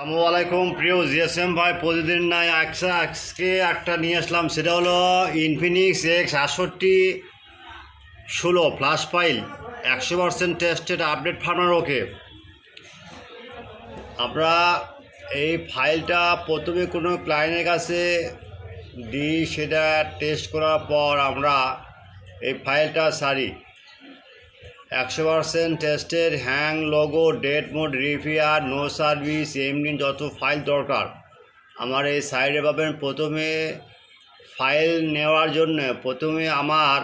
আসসালামু আলাইকুম প্রিয় জিএসএম ভাই, প্রতিদিন নাই আজকে একটা নিয়ে আসলাম। সেটা হলো Infinix X6816 flash file 100% tested update firmware. Okay, আমরা এই ফাইলটা প্রথমে কোনো ক্লায়েন্টের কাছে দিই, সেটা টেস্ট করার পর আমরা এই ফাইলটা সারি 100% টেস্টের hang, logo, date mode, repair, no service, এমনি যত ফাইল দরকার আমার এই সাইডে পাবেন। প্রথমে ফাইল নেওয়ার জন্য প্রথমে আমার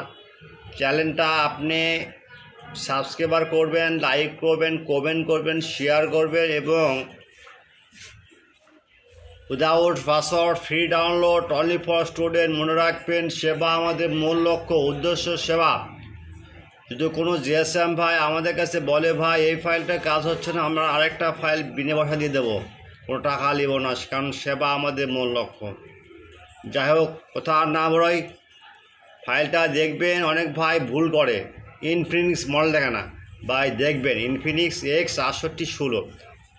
চ্যানেলটা আপনি সাবস্ক্রাইবার করবেন, লাইক করবেন, কমেন্ট করবেন, শেয়ার করবেন এবং without password free download only for student. মনে রাখবেন, সেবা আমাদের মূল লক্ষ্য, উদ্দেশ্য সেবা। যদি কোনো জিএসএম ভাই আমাদের কাছে বলে ভাই এই ফাইলটা কাজ হচ্ছে না, আমরা আরেকটা ফাইল বিনা পয়সা দিয়ে দেবো, কোনো টাকা নেব না, কারণ সেবা আমাদের মূল লক্ষ্য। যাই হোক, কথা আর না বড়ই, ফাইলটা দেখবেন। অনেক ভাই ভুল করে, ইনফিনিক্স মডেল দেখে না ভাই। দেখবেন ইনফিনিক্স X6816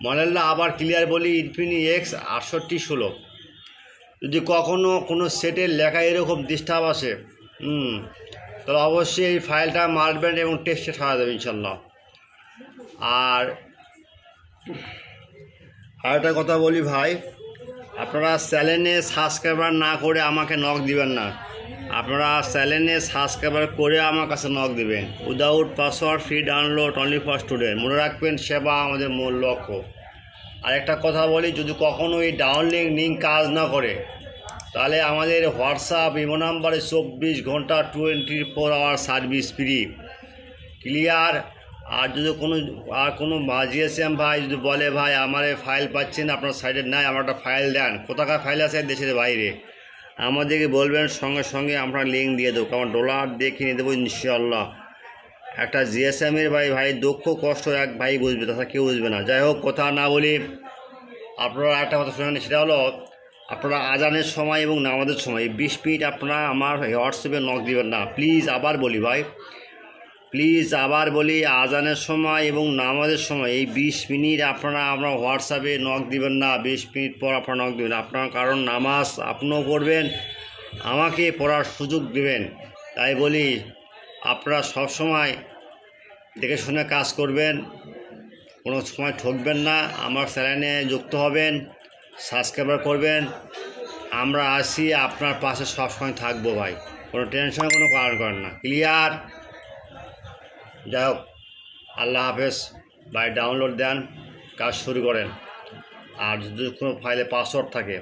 মডেলটা, আবার ক্লিয়ার বলি, ইনফিনিক্স X6816। যদি কখনও কোনো সেটের লেখা এরকম ডিস্টার্ব আসে তাহলে অবশ্যই এই ফাইলটা মারবেন এবং টেস্টে ছাড়া দেবে ইনশাল্লাহ। আর আরেকটা কথা বলি ভাই, আপনারা চ্যানেলে সাবস্ক্রাইবার না করে আমাকে নক দিবেন না। আপনারা চ্যানেলে সাবস্ক্রাইবার করে আমার কাছে নক দিবেন। Without password free download only for student. মনে রাখবেন, সেবা আমাদের মূল লক্ষ্য। আরেকটা কথা বলি, যদি কখনো এই ডাউনলোড লিঙ্ক কাজ না করে তাহলে আমাদের হোয়াটসঅ্যাপ ইমো নাম্বারে 24 ঘন্টা 24 আওয়ার সার্ভিস ফ্রি, ক্লিয়ার। আর যদি কোনো জিএসএম ভাই যদি বলে ভাই আমার এই ফাইল পাচ্ছেন আপনার সাইডে নাই, আমার একটা ফাইল দেন, কোথাকার ফাইল আছে দেশের বাইরে, আমাদেরকে বলবেন, সঙ্গে সঙ্গে আমরা লিঙ্ক দিয়ে দেবো, কারণ ডলার দিয়ে কিনে দেবো ইনশাল্লাহ। একটা জিএসএমের ভাই দুঃখ কষ্ট এক ভাই বুঝবে, তাছাড়া কেউ বুঝবে না। যাই হোক, কথা না বলি, আপনারা একটা কথা শুনেন, সেটা হলো আপনারা আজানের সময় এবং নামাজের সময় 20 মিনিট আপনারা আমার হোয়াটসঅ্যাপে নক দিবেন না, প্লিজ। আবার বলি ভাই, প্লিজ আবার বলি, আজানের সময় এবং নামাজের সময় এই 20 মিনিট আপনারা আমরা হোয়াটসঅ্যাপে নক দিবেন না। 20 মিনিট পর আপনারা নক দেবেন, আপনার কারণ নামাজ আপনিও পড়বেন, আমাকে পড়ার সুযোগ দেবেন। তাই বলি, আপনারা সব সময় দেখে শুনে কাজ করবেন, কোনো সময় ঠকবেন না। আমার চ্যানেলে যুক্ত হবেন, সাবস্ক্রাইবার করবেন। আমরা আসি আপনার পাশে, সবসময় থাকবো ভাই, কোনো টেনশনে কোনো কারণ করেন না, ক্লিয়ার। যাই হোক, আল্লাহ হাফেজ ভাই। ডাউনলোড দেন, কাজ শুরু করেন। আর যদি কোনো ফাইলে পাসওয়ার্ড থাকে,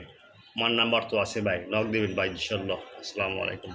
আমার নাম্বার তো আছে ভাই, নক দেবেন ভাই ইনশাল্লাহ। আসসালামু আলাইকুম।